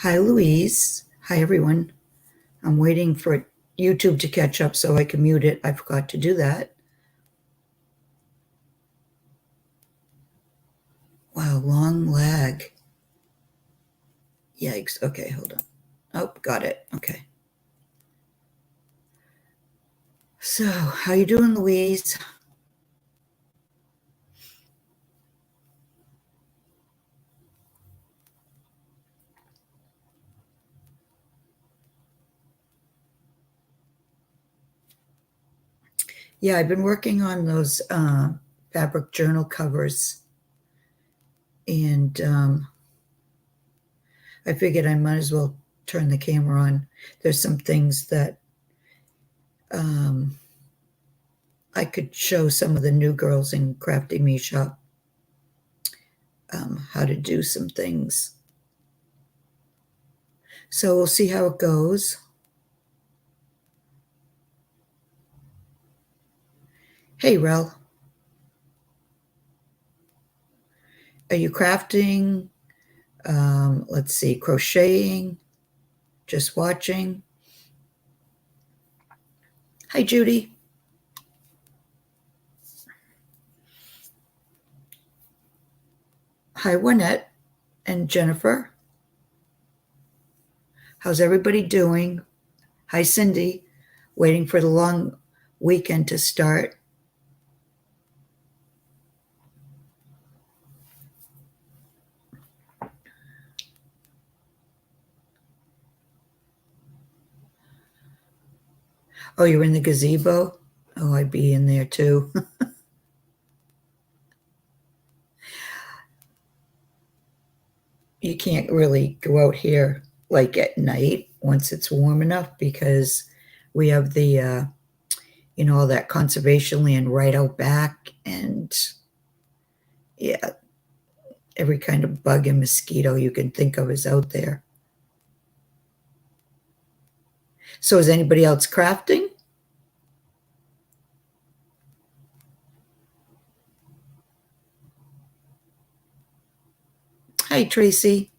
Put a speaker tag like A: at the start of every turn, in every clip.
A: Hi, Louise. Hi, everyone. I'm waiting for YouTube to catch up so I can mute it. I forgot to do that. Wow, long lag. Yikes. Okay, hold on. Oh, got it. Okay. So, how you doing, Louise? Yeah, I've been working on those fabric journal covers, and I figured I might as well turn the camera on. There's some things that I could show some of the new girls in Crafty Me Shop how to do some things. So we'll see how it goes. Hey, Rel, are you crafting? Let's see, crocheting, just watching. Hi, Judy. Hi, Wynette and Jennifer. How's everybody doing? Hi, Cindy. Waiting for the long weekend to start. Oh, you're in the gazebo? Oh, I'd be in there too. You can't really go out here like at night once it's warm enough because we have the, all that conservation land right out back. And yeah, every kind of bug and mosquito you can think of is out there. So is anybody else crafting? Hi, Tracy.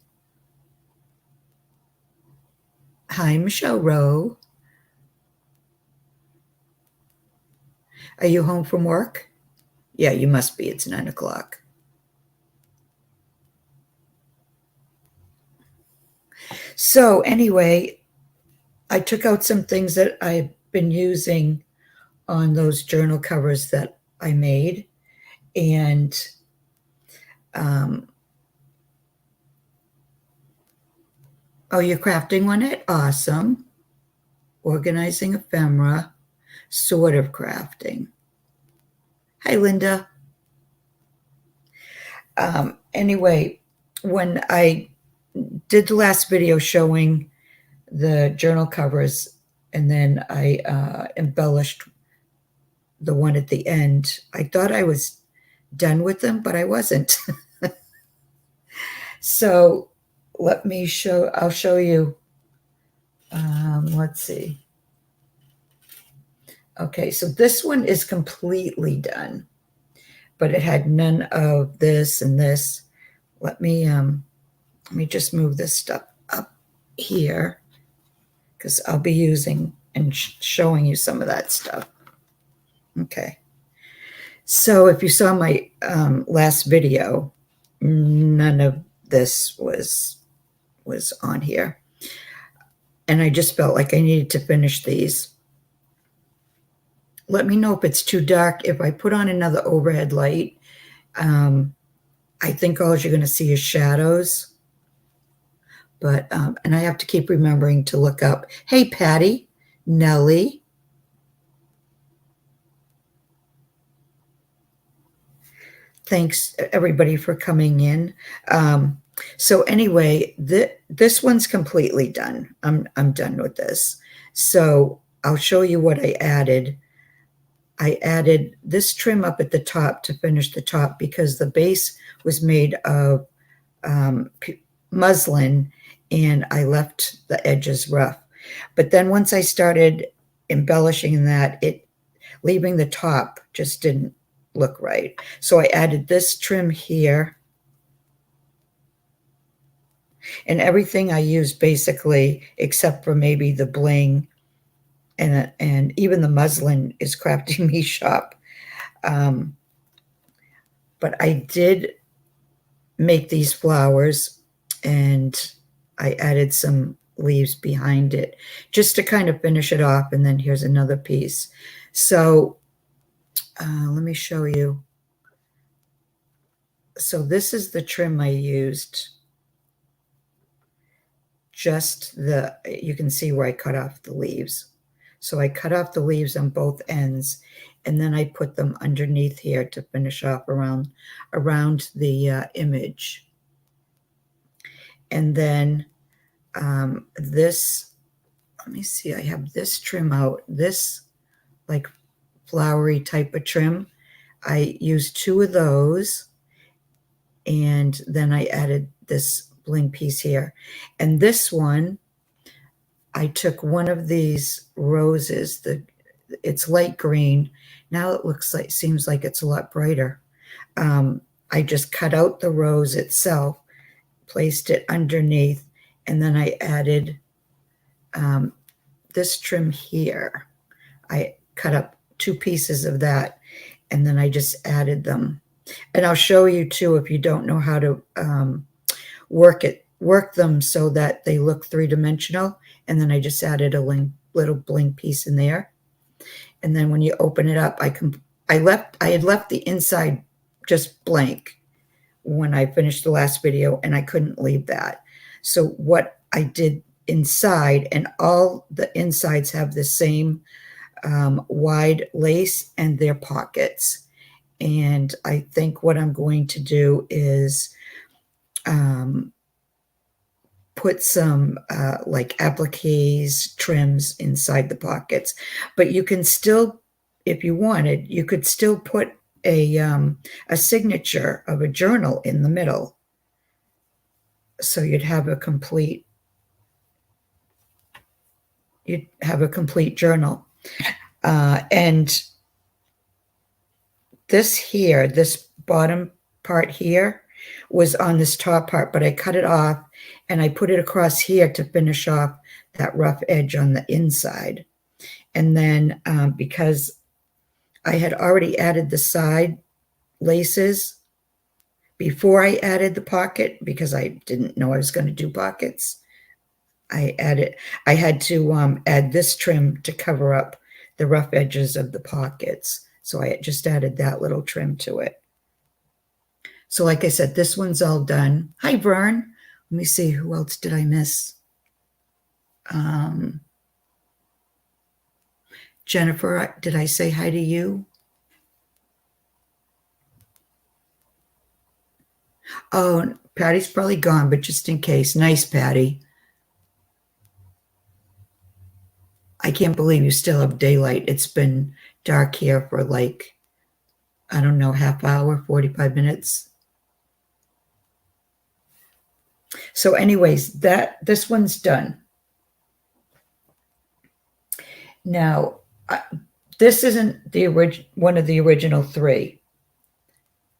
A: Hi, Michelle Rowe. Are you home from work? Yeah, you must be. It's 9 o'clock. So anyway, I took out some things that I've been using on those journal covers that I made. And oh, you're crafting on it? Awesome. Organizing ephemera, sort of crafting. Hi, Linda. Anyway, when I did the last video showing the journal covers and then I embellished the one at the end, I thought I was done with them, but I wasn't. So I'll show you. Let's see. Okay, so this one is completely done, but it had none of this and this. Let me just move this stuff up here because I'll be using and showing you some of that stuff. Okay. So if you saw my last video, none of this was on here. And I just felt like I needed to finish these. Let me know if it's too dark. If I put on another overhead light, I think all you're going to see is shadows. But, and I have to keep remembering to look up. Hey, Patty, Nellie. Thanks, everybody, for coming in. So anyway, this one's completely done. I'm done with this. So I'll show you what I added. I added this trim up at the top to finish the top because the base was made of muslin and I left the edges rough. But then once I started embellishing that, leaving the top just didn't look right. So I added this trim here. And everything I use basically, except for maybe the bling and even the muslin is Crafting Me shop. But I did make these flowers and I added some leaves behind it just to kind of finish it off. And then here's another piece. So let me show you. So this is the trim I used. You can see where I cut off the leaves. So I cut off the leaves on both ends, and then I put them underneath here to finish off around the image. And then this, let me see, I have this trim out, this like flowery type of trim. I used 2 of those, and then I added this bling piece here. And this one, I took one of these roses, it's light green. Now it seems like it's a lot brighter. I just cut out the rose itself, placed it underneath, and then I added this trim here. I cut up 2 pieces of that, and then I just added them. And I'll show you too, if you don't know how to work them so that they look 3-dimensional. And then I just added a little bling piece in there. And then when you open it up, I had left the inside just blank when I finished the last video, and I couldn't leave that. So what I did inside, and all the insides have the same wide lace and their pockets. And I think what I'm going to do is put some like appliques trims inside the pockets. But you can still, if you wanted, you could still put a signature of a journal in the middle. So you'd have a complete journal. And this bottom part here was on this top part, but I cut it off and I put it across here to finish off that rough edge on the inside. And then because I had already added the side laces before I added the pocket, because I didn't know I was going to do pockets, I had to add this trim to cover up the rough edges of the pockets. So I just added that little trim to it. So like I said, this one's all done. Hi, Vern. Let me see, who else did I miss? Jennifer, did I say hi to you? Oh, Patty's probably gone, but just in case. Nice, Patty. I can't believe you still have daylight. It's been dark here for like, I don't know, half hour, 45 minutes. So anyways, this one's done. Now, this isn't one of the original 3.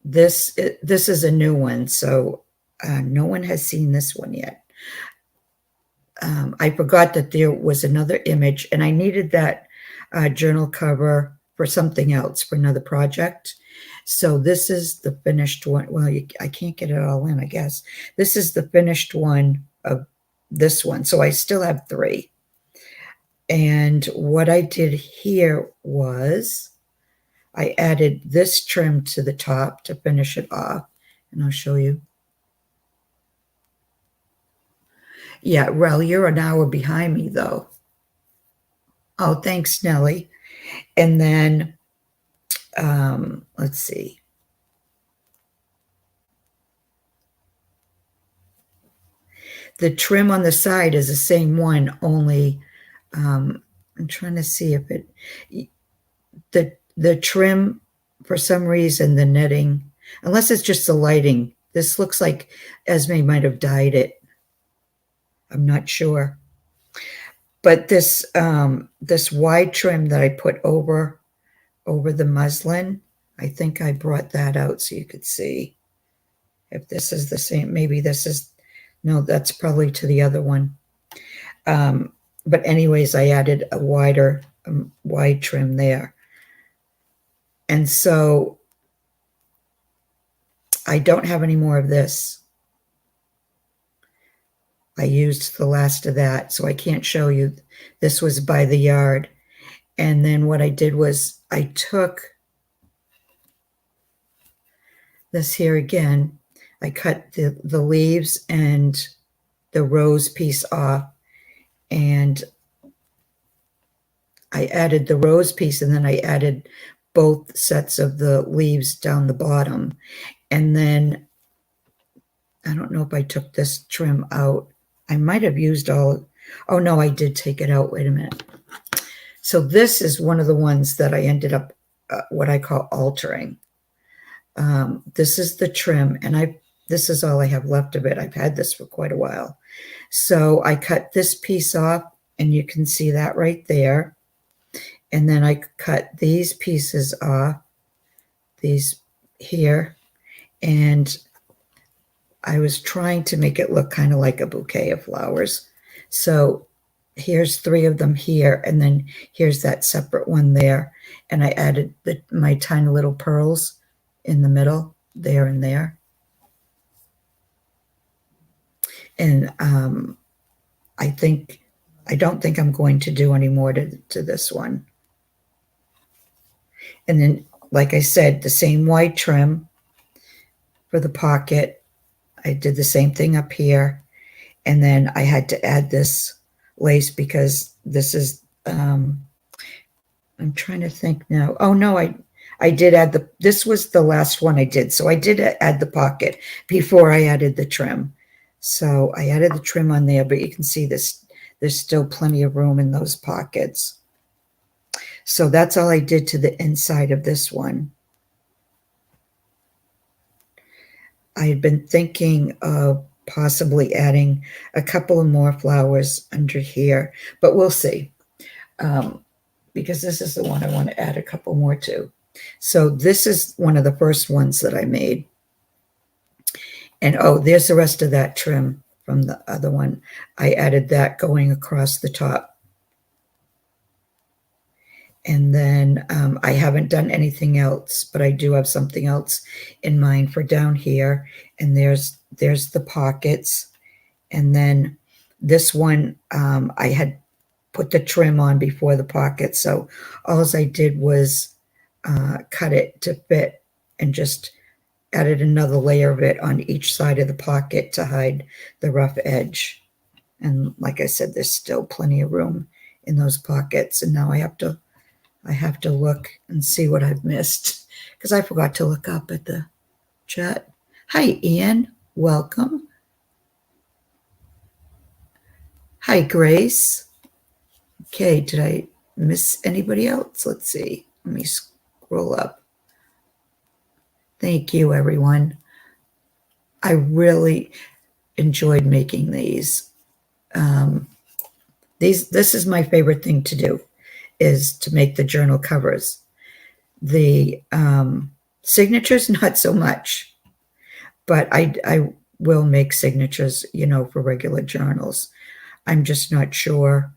A: This is a new one, so no one has seen this one yet. I forgot that there was another image, and I needed that journal cover for something else, for another project. So this is the finished one. Well, I can't get it all in, I guess. This is the finished one of this one. So I still have 3. And what I did here was I added this trim to the top to finish it off. And I'll show you. Yeah, Rel, you're an hour behind me, though. Oh, thanks, Nellie. And then, let's see. The trim on the side is the same one, only I'm trying to see if the trim, for some reason, the netting, unless it's just the lighting, this looks like Esme might have dyed it. I'm not sure. But this wide trim that I put over the muslin, I think I brought that out so you could see if this is the same. Maybe this is No, that's probably to the other one. But anyways, I added a wider, wide trim there. And so I don't have any more of this. I used the last of that, so I can't show you. This was by the yard. And then what I did was I took this here again. I cut the leaves and the rose piece off, and I added the rose piece, and then I added both sets of the leaves down the bottom. And then I don't know if I took this trim out. I might have used all. Oh no, I did take it out. Wait a minute. So this is one of the ones that I ended up what I call altering. This is the trim, and this is all I have left of it. I've had this for quite a while. So I cut this piece off, and you can see that right there. And then I cut these pieces off, these here, and I was trying to make it look kind of like a bouquet of flowers. So here's 3 of them here, and then here's that separate one there. And I added my tiny little pearls in the middle, there and there. And I don't think I'm going to do any more to this one. And then, like I said, the same white trim for the pocket. I did the same thing up here. And then I had to add this lace because this is, I'm trying to think now. Oh no, I did add this was the last one I did. So I did add the pocket before I added the trim. So I added the trim on there, but you can see this, there's still plenty of room in those pockets. So that's all I did to the inside of this one. I had been thinking of possibly adding a couple of more flowers under here, but we'll see. Because this is the one I want to add a couple more to. So this is one of the first ones that I made. And oh, there's the rest of that trim from the other one. I added that going across the top. And then I haven't done anything else, but I do have something else in mind for down here. And there's the pockets. And then this one, I had put the trim on before the pocket. So all I did was cut it to fit and just added another layer of it on each side of the pocket to hide the rough edge. And like I said, there's still plenty of room in those pockets. And now I have to look and see what I've missed because I forgot to look up at the chat. Hi, Ian. Welcome. Hi, Grace. Okay, did I miss anybody else? Let's see. Let me scroll up. Thank you, everyone. I really enjoyed making these. This is my favorite thing to do, is to make the journal covers. The signatures, not so much, but I will make signatures, for regular journals. I'm just not sure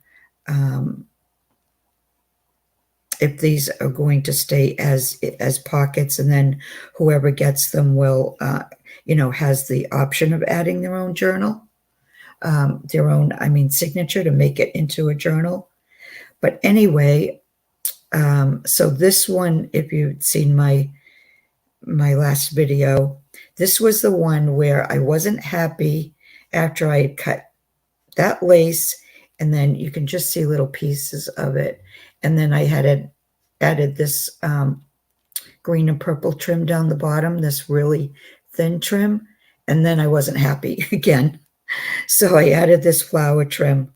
A: if these are going to stay as pockets, and then whoever gets them will, has the option of adding their own journal, signature to make it into a journal. But anyway, so this one, if you've seen my last video, this was the one where I wasn't happy after I had cut that lace, and then you can just see little pieces of it. And then I had added this green and purple trim down the bottom, this really thin trim, and then I wasn't happy again. So I added this flower trim.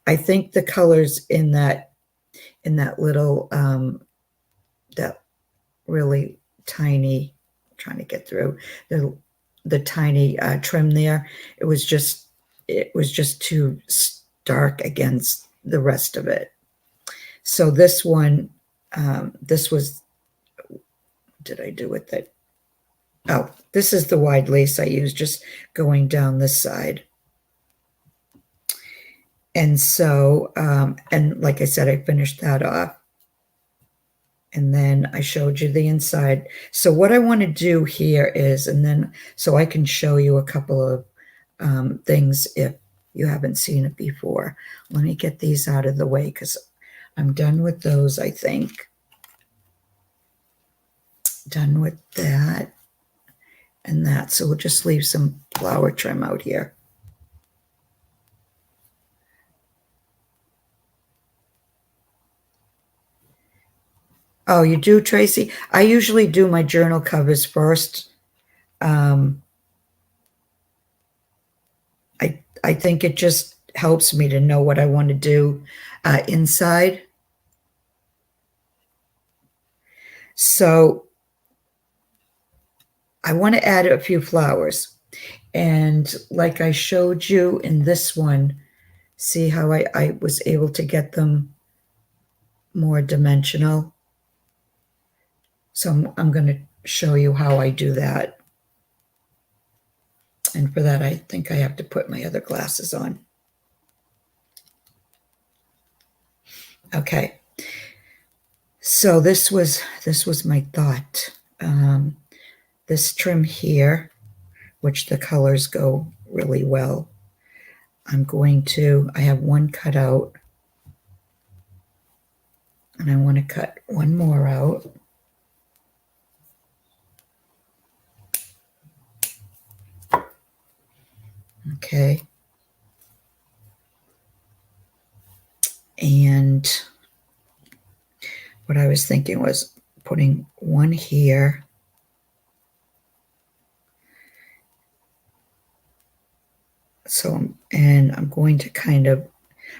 A: I think the colors in that little, that really tiny, I'm trying to get through the tiny trim there, it was just too stark against the rest of it. So this one, this was, what did I do with it? Oh, this is the wide lace I use, just going down this side. And so, and like I said, I finished that off. And then I showed you the inside. So what I want to do here is, and then so I can show you a couple of things if you haven't seen it before. Let me get these out of the way because I'm done with those, I think. Done with that and that. So we'll just leave some flower trim out here. Oh, you do, Tracy? I usually do my journal covers first. I think it just helps me to know what I want to do inside. So I want to add a few flowers. And like I showed you in this one, see how I was able to get them more dimensional. So I'm going to show you how I do that. And for that, I think I have to put my other glasses on. Okay. So this was my thought. This trim here, which the colors go really well. I have one cut out, and I want to cut one more out. Okay. And what I was thinking was putting one here. So, and I'm going to kind of,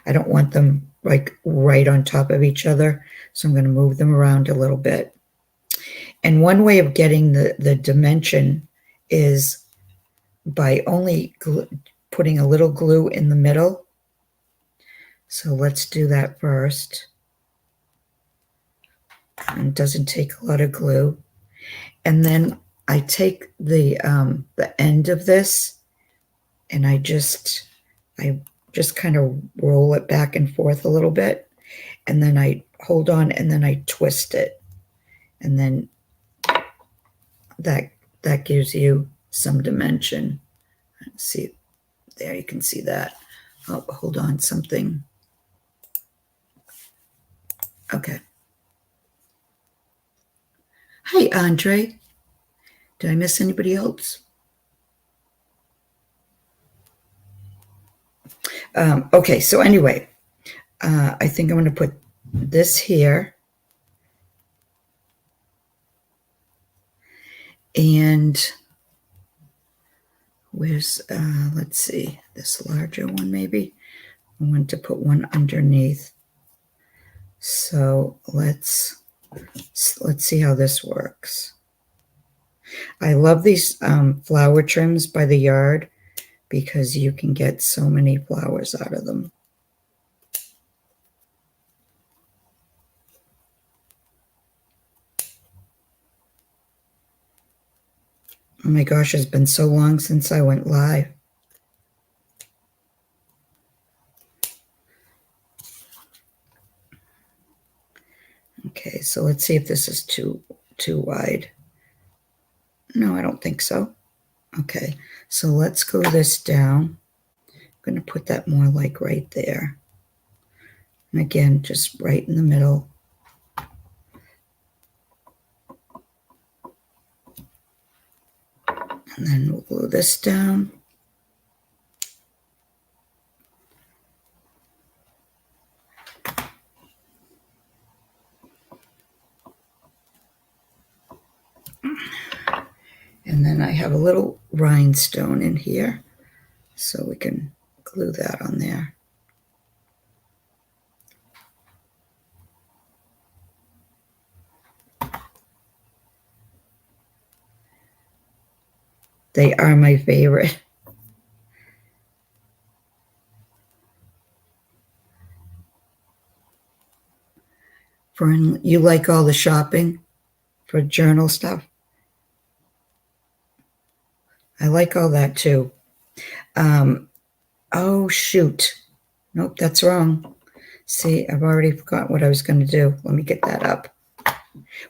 A: I don't want them like right on top of each other. So I'm going to move them around a little bit. And one way of getting the dimension is by only putting a little glue in the middle. So let's do that first. And it doesn't take a lot of glue. And then I take the end of this and I just kind of roll it back and forth a little bit. And then I hold on and then I twist it. And then that gives you some dimension. Let's see, there you can see that. Oh, hold on, something. Okay. Hi, Andre. Did I miss anybody else? Okay, so anyway, I think I'm going to put this here. And where's, let's see, this larger one maybe? I want to put one underneath. So let's see how this works. I love these flower trims by the yard because you can get so many flowers out of them. Oh my gosh, it's been so long since I went live. Okay, so let's see if this is too wide. No, I don't think so. Okay, so let's go this down. I'm going to put that more like right there. And again, just right in the middle. And then we'll glue this down. And then I have a little rhinestone in here, so we can glue that on there. They are my favorite. Fern, you like all the shopping for journal stuff? I like all that too. Oh, shoot. Nope, that's wrong. See, I've already forgotten what I was going to do. Let me get that up.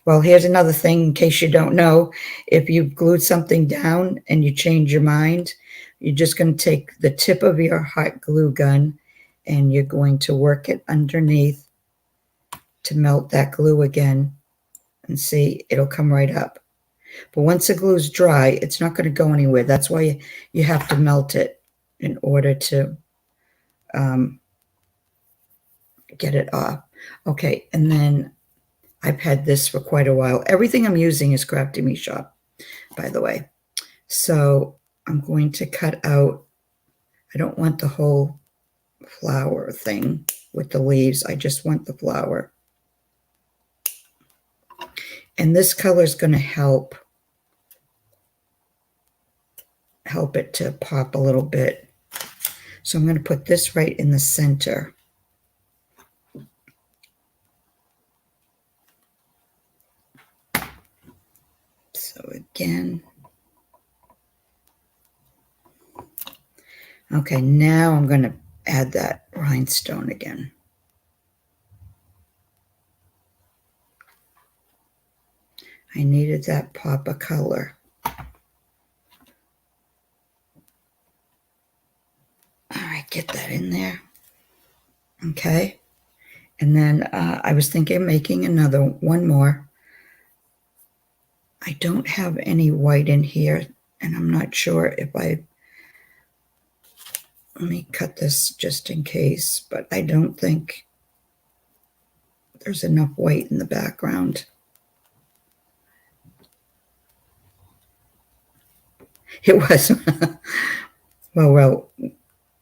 A: Well, here's another thing in case you don't know. If you've glued something down and you change your mind, you're just going to take the tip of your hot glue gun and you're going to work it underneath to melt that glue again. And see, it'll come right up. But once the glue's dry, it's not going to go anywhere. That's why you have to melt it in order to get it off. Okay, and then I've had this for quite a while. Everything I'm using is Crafty Me Shop, by the way. So I'm going to cut out, I don't want the whole flower thing with the leaves. I just want the flower. And this color is going to help it to pop a little bit. So I'm going to put this right in the center. So again, okay, now I'm going to add that rhinestone again. I needed that pop of color. All right, get that in there. Okay. And then I was thinking of making another one more. I don't have any white in here, and I'm not sure if let me cut this just in case, but I don't think there's enough white in the background. It was. well,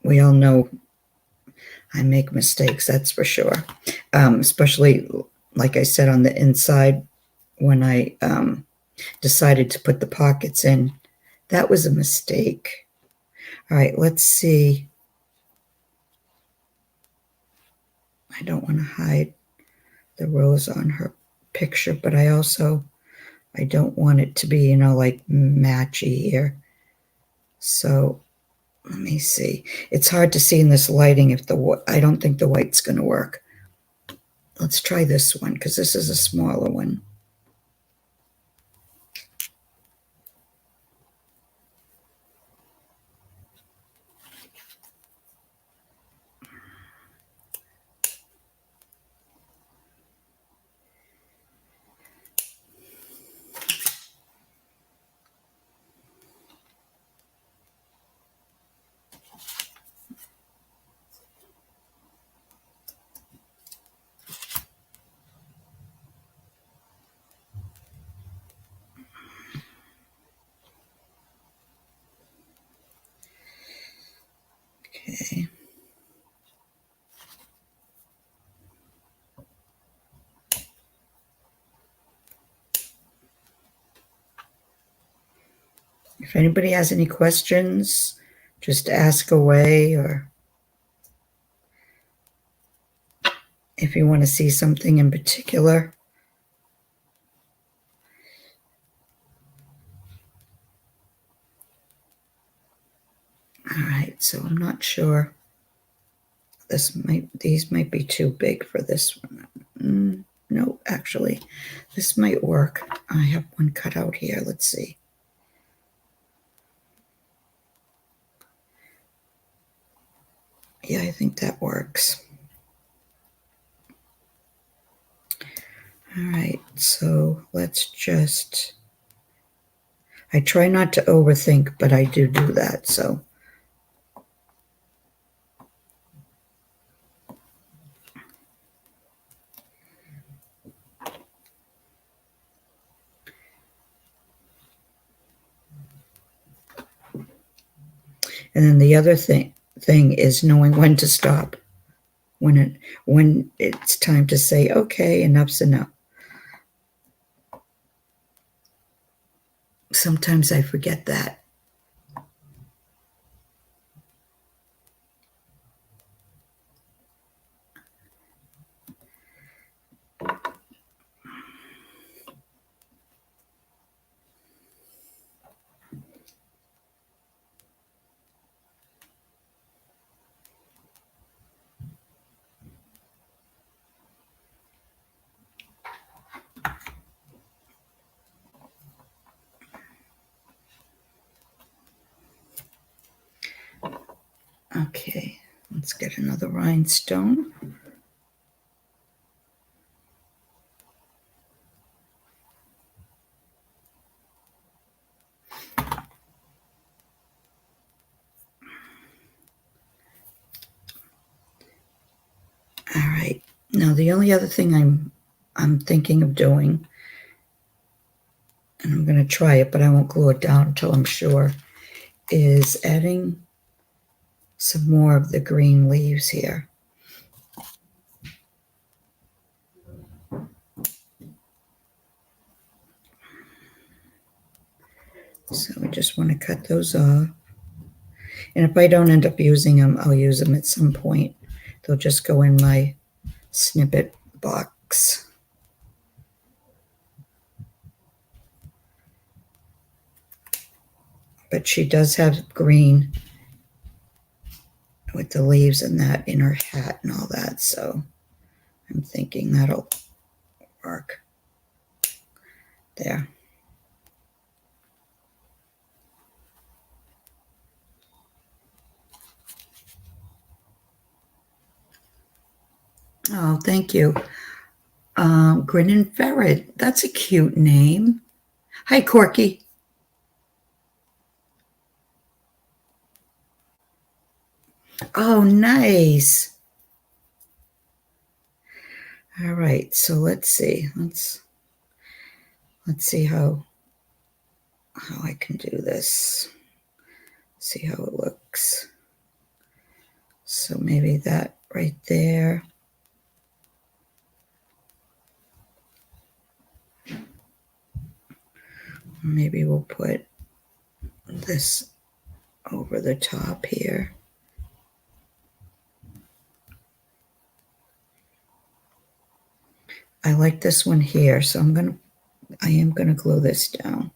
A: we all know I make mistakes, that's for sure. Especially, like I said, on the inside when I decided to put the pockets in. That was a mistake. All right, let's see. I don't want to hide the rose on her picture, but I don't want it to be, like matchy here. So let me see. It's hard to see in this lighting if I don't think the white's going to work. Let's try this one because this is a smaller one. Okay. If anybody has any questions, just ask away, or if you want to see something in particular. All right, so I'm not sure. These might be too big for this one. No, actually, this might work. I have one cut out here. Let's see. Yeah, I think that works. All right, so let's just, I try not to overthink, but I do that, so. And then the other thing is knowing when to stop, when it's time to say, okay, enough's enough. Sometimes I forget that. Okay, let's get another rhinestone. All right. Now the only other thing I'm thinking of doing, and I'm going to try it, but I won't glue it down until I'm sure, is adding some more of the green leaves here. So we just want to cut those off. And if I don't end up using them, I'll use them at some point. They'll just go in my snippet box. But she does have green with the leaves and that in her hat and all that, so I'm thinking that'll work. There. Oh, thank you. Grinning Ferret. That's a cute name. Hi, Corky. Oh, nice. All right, so let's see. Let's see how I can do this. See how it looks. So maybe that right there. Maybe we'll put this over the top here. I like this one here, so I am gonna glue this down.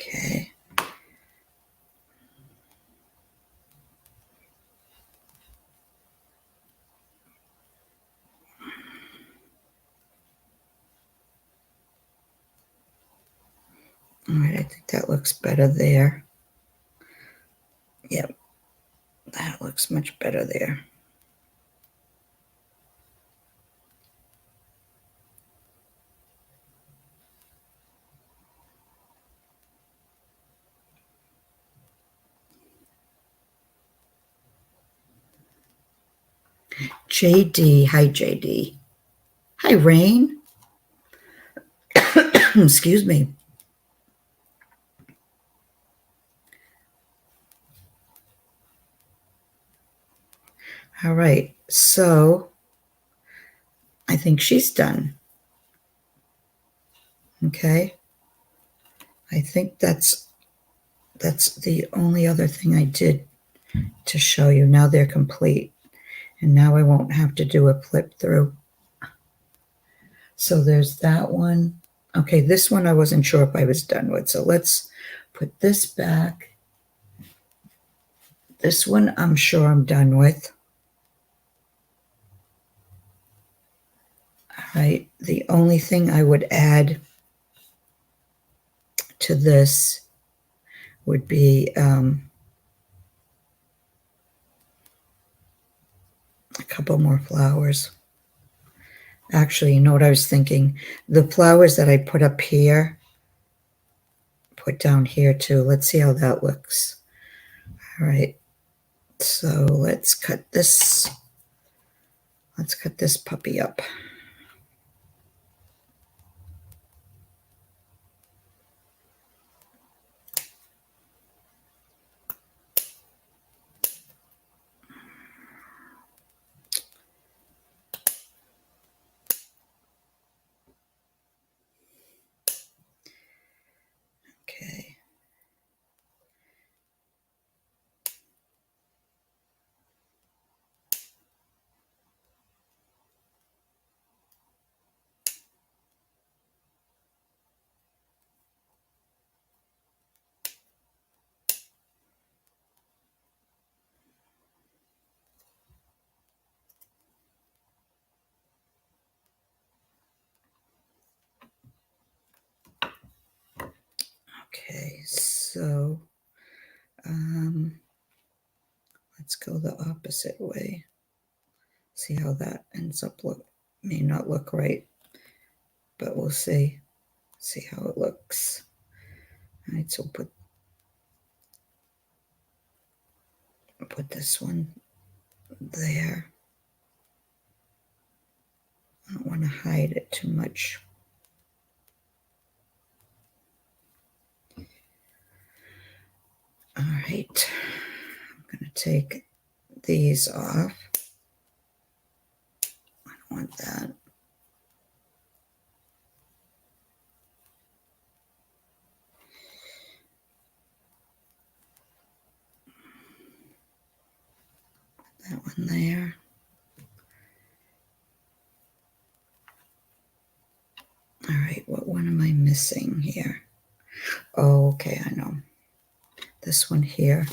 A: Okay. All right, I think that looks better there. Yep, that looks much better there. JD, hi JD. Hi Rain. Excuse me. All right, so I think she's done. Okay. I think that's the only other thing I did to show you. Now they're complete. And now I won't have to do a flip through. So there's that one. Okay, this one I wasn't sure if I was done with. So let's put this back. This one I'm sure I'm done with. All right, the only thing I would add to this would be a couple more flowers. Actually, you know what I was thinking? The flowers that I put up here, put down here too. Let's see how that looks. All right, so let's cut this puppy up. Okay. So let's go the opposite way. See how that ends up look. May not look right, but we'll see. See how it looks. All right, so put this one there. I don't want to hide it too much. All right, I'm going to take these off. I don't want that. That one there. All right, what one am I missing here? Oh, okay, I know. This one here.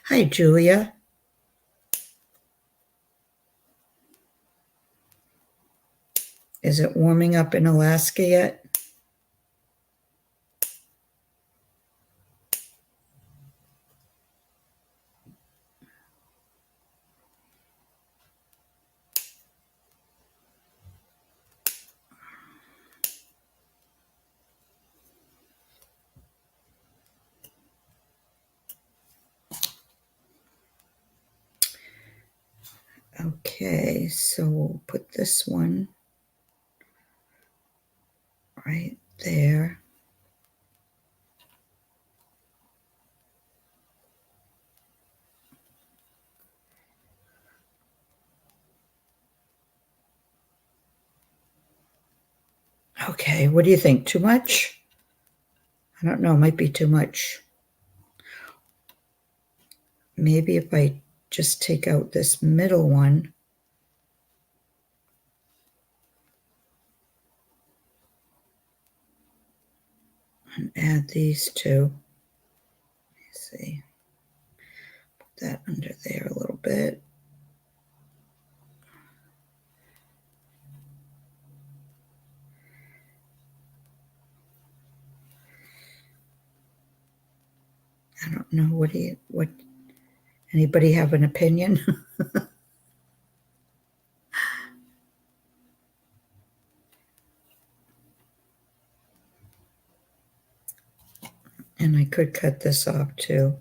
A: Hi, Julia. Is it warming up in Alaska yet? Okay, so we'll put this one right there. Okay, what do you think? Too much? I don't know, might be too much. Maybe if I just take out this middle one and add these two. Let's see. Put that under there a little bit. I don't know, what anybody have an opinion? And I could cut this off too.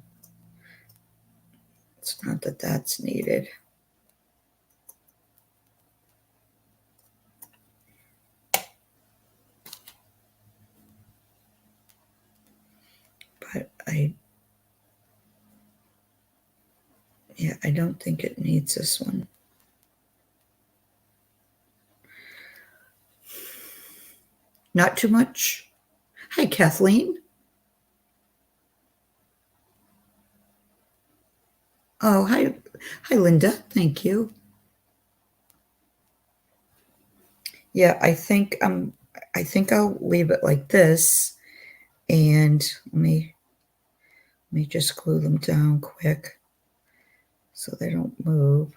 A: It's not that that's needed. But I don't think it needs this one. Not too much? Hi, Kathleen. Oh, hi, Linda. Thank you. Yeah, I think I'll leave it like this, and let me just glue them down quick so they don't move.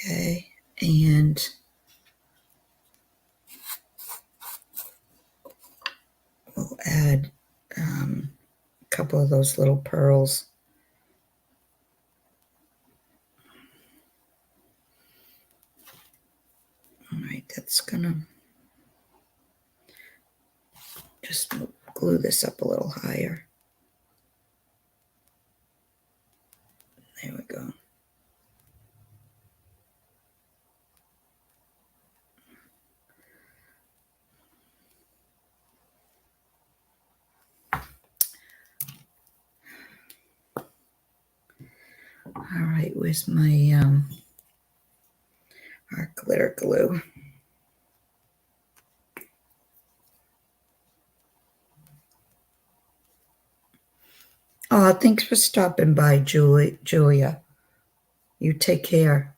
A: Okay, and we'll add a couple of those little pearls. All right, that's gonna just glue this up a little higher. There we go. All right, where's my our glitter glue? Oh, thanks for stopping by, Julia. You take care.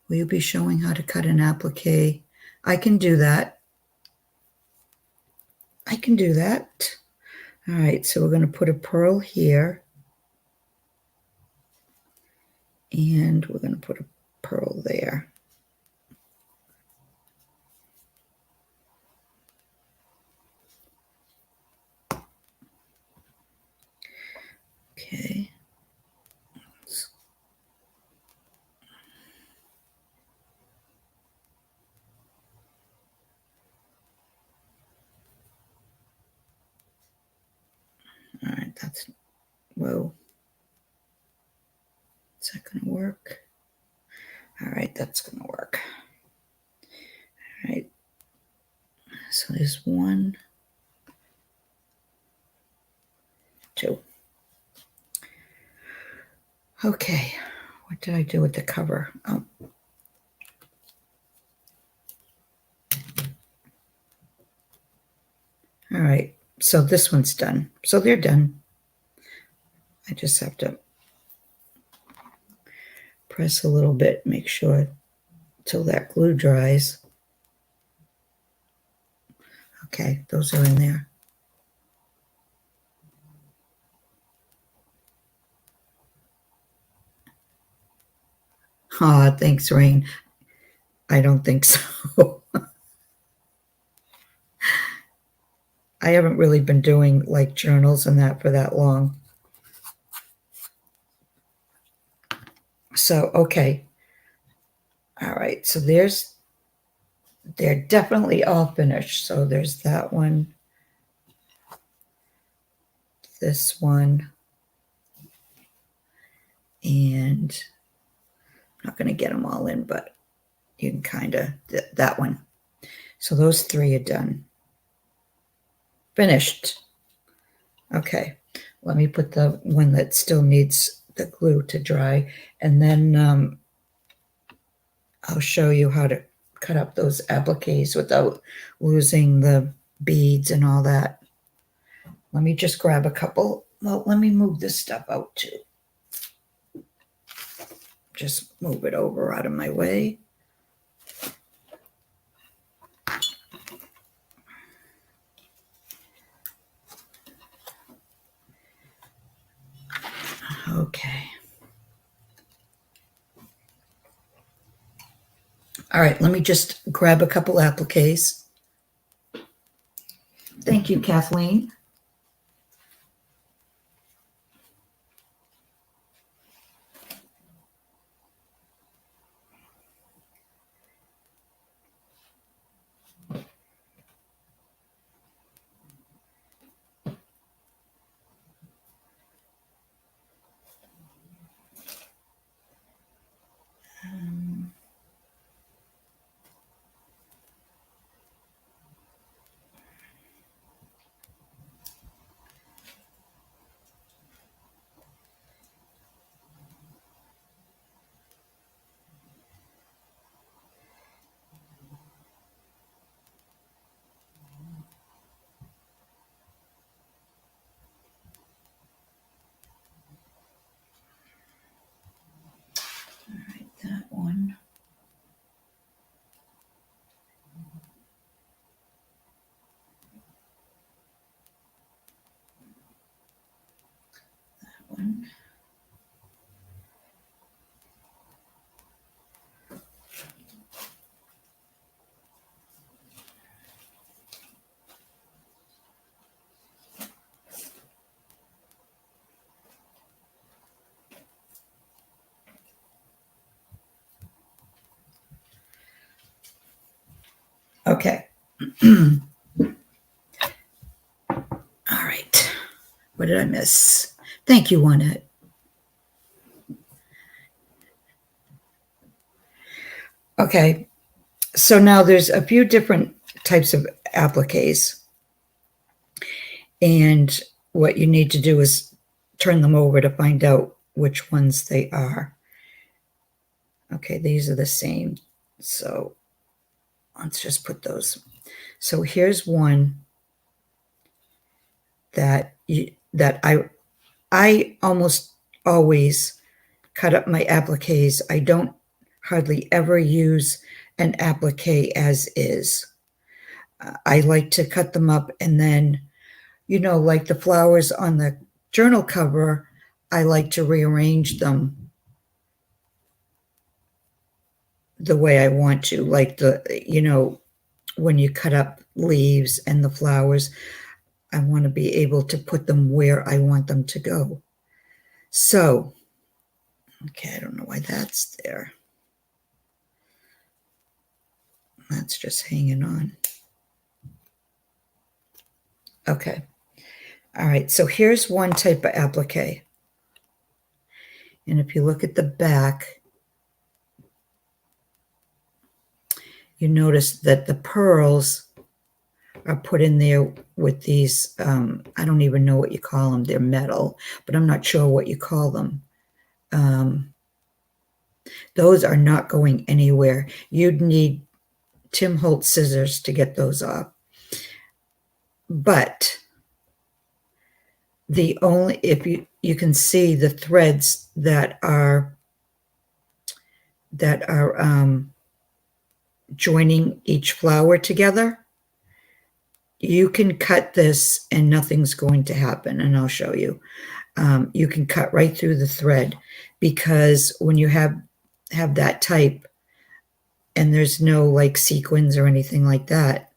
A: Will you be showing how to cut an applique? I can do that. I can do that. All right, so we're going to put a pearl here. And we're going to put a pearl there. Okay. All right, that's, whoa. Is that going to work? All right, that's going to work. All right. So there's 1, 2. Okay. What did I do with the cover? Oh. All right. So this one's done. So they're done. I just have to press a little bit, make sure till that glue dries. Okay, those are in there. Ah, thanks, Rain. I don't think so. I haven't really been doing like journals and that for that long. So, okay. All right, so they're definitely all finished. So there's that one, this one, and I'm not going to get them all in, but you can kind of, that one. So those 3 are done. Finished. Okay, let me put the one that still needs the glue to dry, and then I'll show you how to cut up those appliques without losing the beads and all that. Let me just grab a couple. Well, let me move this stuff out too. Just move it over out of my way. Okay. All right, let me just grab a couple appliques. Thank you, Kathleen. All right, that one. That one. Okay. All right. What did I miss? Thank you, Juanette. Okay. So now there's a few different types of appliques. And what you need to do is turn them over to find out which ones they are. Okay, these are the same. So let's just put those. So here's one that I almost always cut up my appliques. I don't hardly ever use an applique as is. I like to cut them up and then, you know, like the flowers on the journal cover, I like to rearrange them the way I want to, like the, you know, when you cut up leaves and the flowers, I want to be able to put them where I want them to go. So, okay, I don't know why that's there. That's just hanging on. Okay. All right, so here's one type of applique. And if you look at the back, you notice that the pearls are put in there with these, I don't even know what you call them. They're metal, but I'm not sure what you call them. Those are not going anywhere. You'd need Tim Holtz scissors to get those off. But the only, if you can see the threads that are joining each flower together, you can cut this and nothing's going to happen. And I'll show you. You can cut right through the thread, because when you have that type and there's no like sequins or anything like that,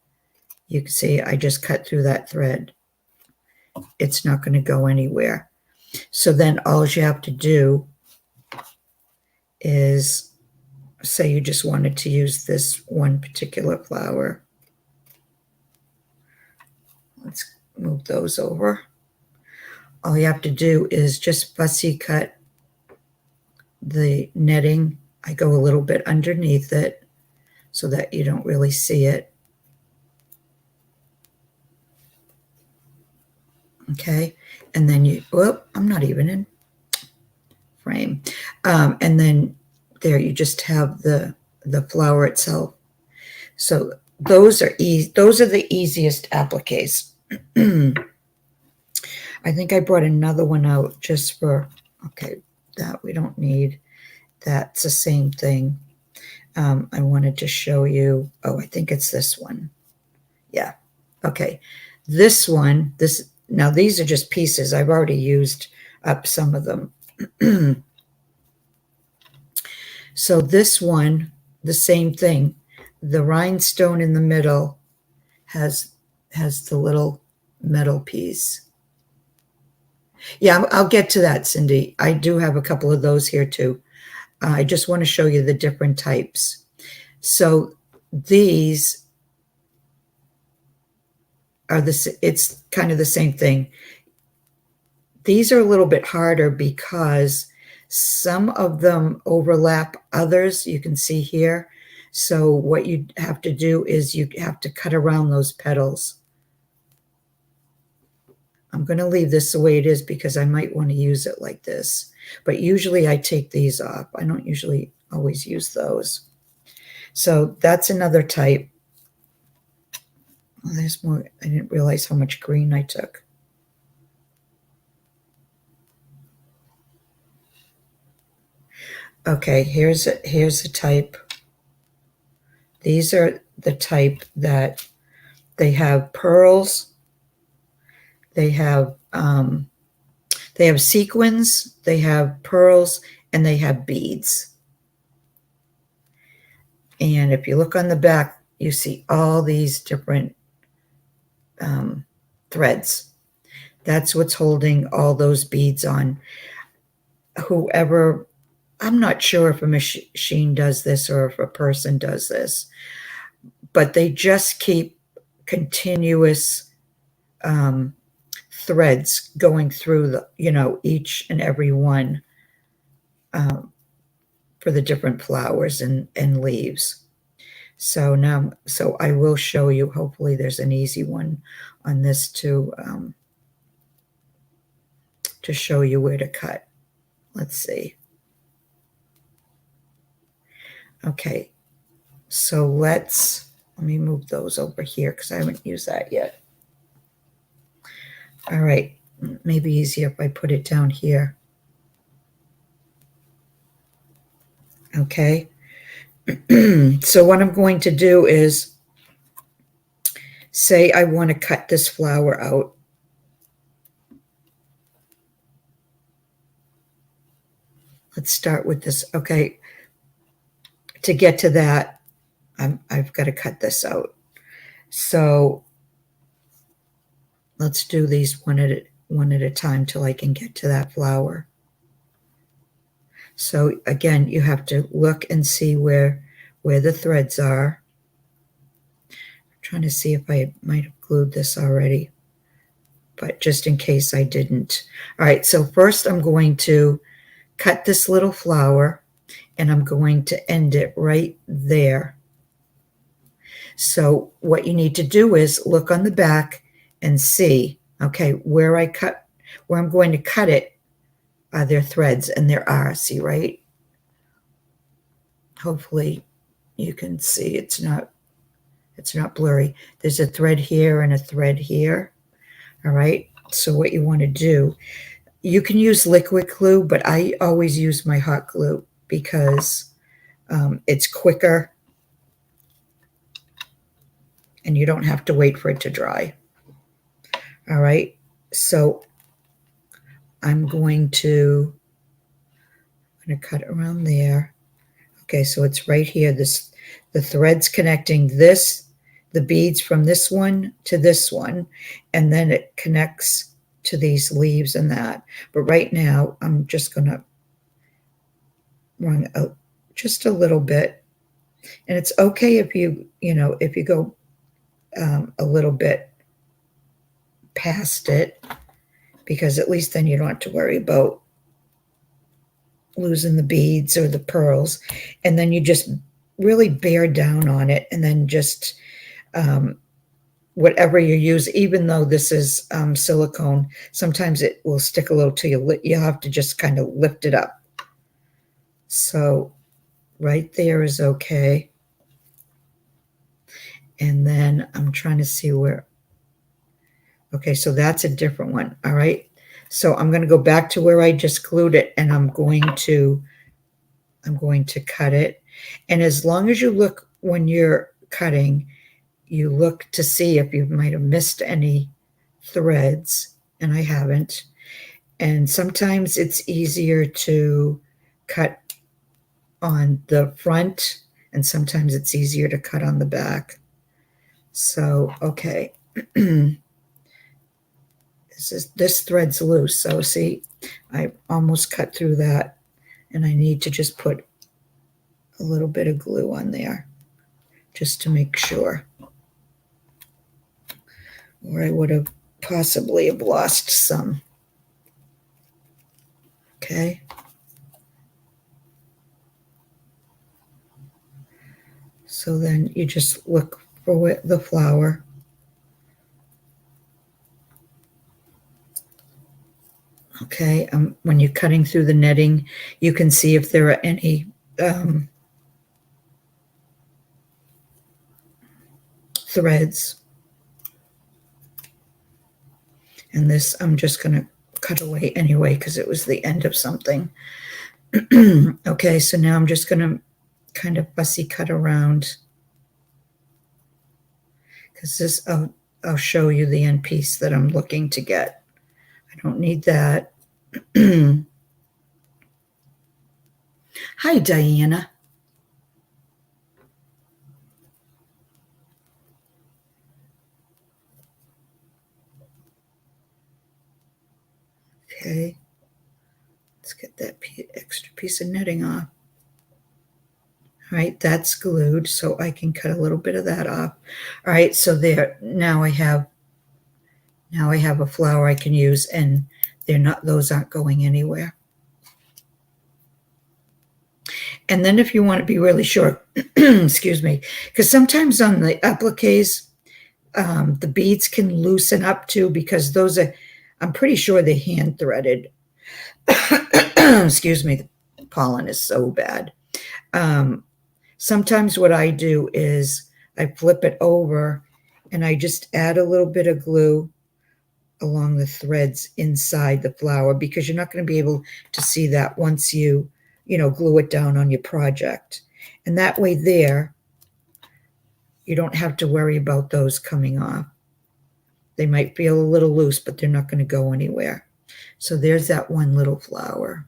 A: you can see I just cut through that thread. It's not going to go anywhere. So then all you have to do is, say you just wanted to use this one particular flower. Let's move those over. All you have to do is just fussy cut the netting. I go a little bit underneath it so that you don't really see it. Okay, and then you, well, I'm not even in frame. And then there you just have the flower itself. So those are the easiest appliques. I think I brought another one out just for, okay, that we don't need. That's the same thing. I wanted to show you, oh, I think it's this one. Yeah, okay. This one, now these are just pieces. I've already used up some of them. So this one, the same thing. The rhinestone in the middle has the little metal piece. Yeah, I'll get to that, Cindy. I do have a couple of those here too. I just want to show you the different types. So these are it's kind of the same thing. These are a little bit harder because some of them overlap others. You can see here. So what you have to do is you have to cut around those petals. I'm going to leave this the way it is because I might want to use it like this. But usually I take these off. I don't usually always use those. So that's another type. Oh, there's more. I didn't realize how much green I took. Okay, here's a type. These are the type that they have pearls. They have sequins, they have pearls, and they have beads. And if you look on the back, you see all these different threads. That's what's holding all those beads on. Whoever, I'm not sure if a machine does this or if a person does this, but they just keep continuous threads going through the, you know, each and every one for the different flowers and leaves. So now, so I will show you, hopefully there's an easy one on this to show you where to cut. Let's see. Okay, so let me move those over here because I haven't used that yet. All right, Maybe easier if I put it down here. Okay. So what I'm going to do is say I want to cut this flower out. Let's start with this. Okay. To get to that, I've got to cut this out. So let's do these one at a time till I can get to that flower. So again, you have to look and see where the threads are. I'm trying to see if I might have glued this already, but just in case I didn't. All right, so first I'm going to cut this little flower and I'm going to end it right there. So what you need to do is look on the back and see, okay, where I'm going to cut it, are there threads? And there are, see, right? Hopefully you can see it's not blurry. There's a thread here and a thread here. All right. So what you want to do, you can use liquid glue, but I always use my hot glue because it's quicker and you don't have to wait for it to dry. All right. So I'm going to cut around there. Okay, so it's right here. The thread's connecting the beads from this one to this one, and then it connects to these leaves and that. But right now, I'm just going to run out just a little bit. And it's okay if you go a little bit past it, because at least then you don't have to worry about losing the beads or the pearls. And then you just really bear down on it, and then just whatever you use, even though this is silicone, sometimes it will stick a little to you. You have to just kind of lift it up. So right there is okay. And then I'm trying to see where. Okay, so that's a different one. All right. So I'm going to go back to where I just glued it, and I'm going to cut it. And as long as you look when you're cutting, you look to see if you might have missed any threads, and I haven't. And sometimes it's easier to cut on the front, and sometimes it's easier to cut on the back. So, okay. This thread's loose, so see, I almost cut through that, and I need to just put a little bit of glue on there just to make sure, or I would have possibly have lost some. Okay. So then you just look for the flower. Okay, when you're cutting through the netting, you can see if there are any threads. And this I'm just going to cut away anyway because it was the end of something. Okay, so now I'm just going to kind of fussy cut around, because this, I'll show you the end piece that I'm looking to get. I don't need that. Hi, Diana. Okay, let's get that extra piece of netting off. All right, that's glued, so I can cut a little bit of that off. All right, so there, now I have a flower I can use, and those aren't going anywhere. And then if you want to be really sure, excuse me, because sometimes on the appliques, the beads can loosen up too, because those are, I'm pretty sure they're hand threaded. Excuse me, the pollen is so bad. Sometimes what I do is I flip it over and I just add a little bit of glue along the threads inside the flower, because you're not going to be able to see that once you glue it down on your project. And that way there, you don't have to worry about those coming off. They might feel a little loose, but they're not going to go anywhere. So there's that one little flower.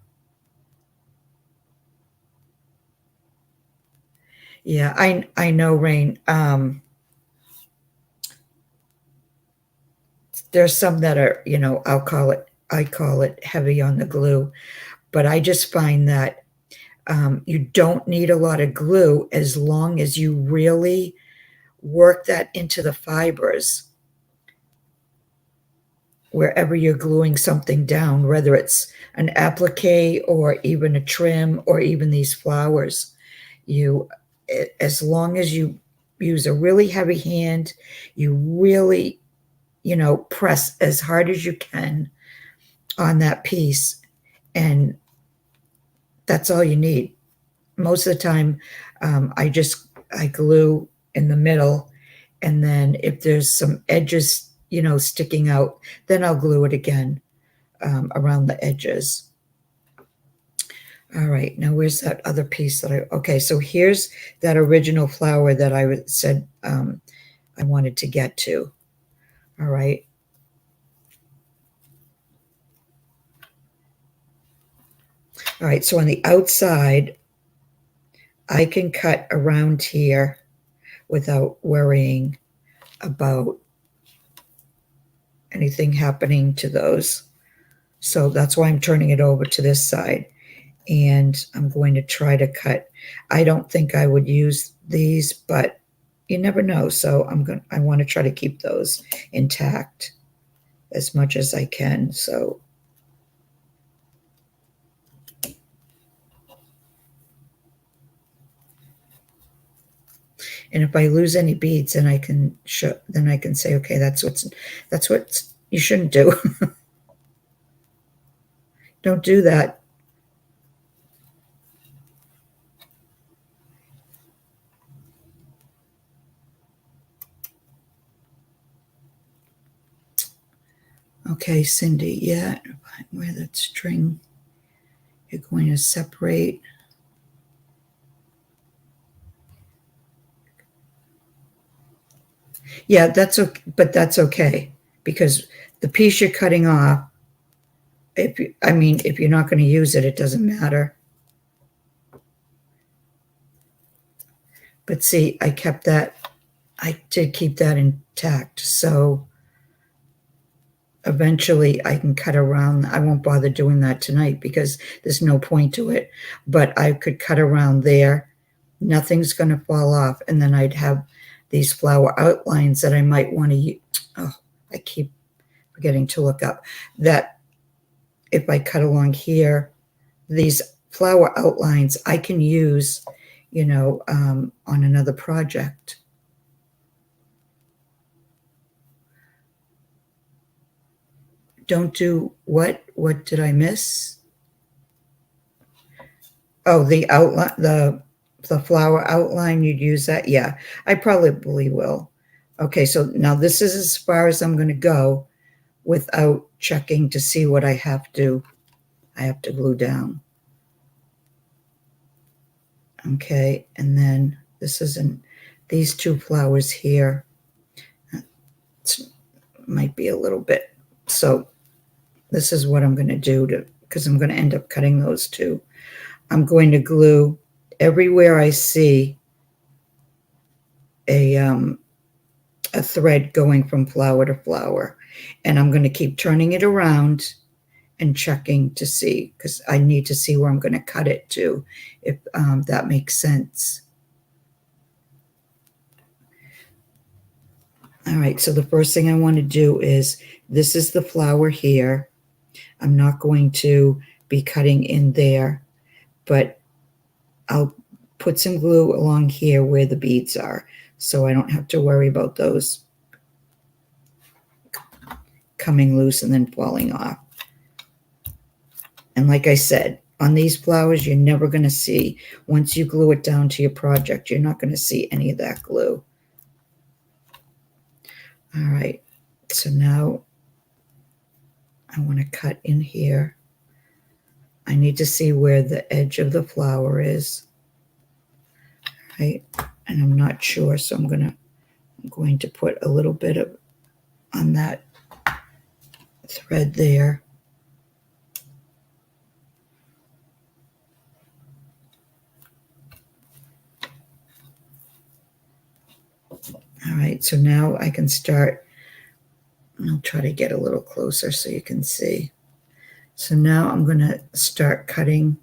A: Yeah, I know, Rain. There's some that are, I call it heavy on the glue, but I just find that you don't need a lot of glue as long as you really work that into the fibers wherever you're gluing something down, whether it's an applique or even a trim or even these flowers. As long as you use a really heavy hand, you really, press as hard as you can on that piece, and that's all you need. Most of the time, I glue in the middle, and then if there's some edges, sticking out, then I'll glue it again around the edges. All right, now where's that other piece that okay, so here's that original flower that I said I wanted to get to. All right. All right, so on the outside, I can cut around here without worrying about anything happening to those. So that's why I'm turning it over to this side. And I'm going to try to cut. I don't think I would use these, but you never know. So I want to try to keep those intact as much as I can. So and if I lose any beads, then I can say, okay, that's what you shouldn't do. Don't do that. Okay, Cindy, yeah, where that string, you're going to separate. Yeah, that's okay, but that's okay, because the piece you're cutting off, if you're not going to use it, it doesn't matter. But see, I did keep that intact, so eventually I can cut around. I won't bother doing that tonight because there's no point to it, but I could cut around there. Nothing's going to fall off, and then I'd have these flower outlines that I might want to use. Oh, I keep forgetting to look up that. If I cut along here, these flower outlines I can use, on another project. Don't do what? What did I miss? Oh, the outline, the flower outline, you'd use that? Yeah, I probably will. Okay, so now this is as far as I'm going to go without checking to see what I have to glue down. Okay, and then this isn't, these two flowers here, might be a little bit. So this is what I'm going to do because I'm going to end up cutting those two. I'm going to glue everywhere I see a thread going from flower to flower, and I'm going to keep turning it around and checking to see, because I need to see where I'm going to cut it to, if that makes sense. All right, so the first thing I want to do is, this is the flower here. I'm not going to be cutting in there, but I'll put some glue along here where the beads are, so I don't have to worry about those coming loose and then falling off. And like I said, on these flowers, you're never going to see, once you glue it down to your project, you're not going to see any of that glue. All right, so now I want to cut in here. I need to see where the edge of the flower is, right? And I'm not sure, so I'm going to put a little bit of on that thread there. All right, so now I can start. I'll try to get a little closer so you can see. So now I'm going to start cutting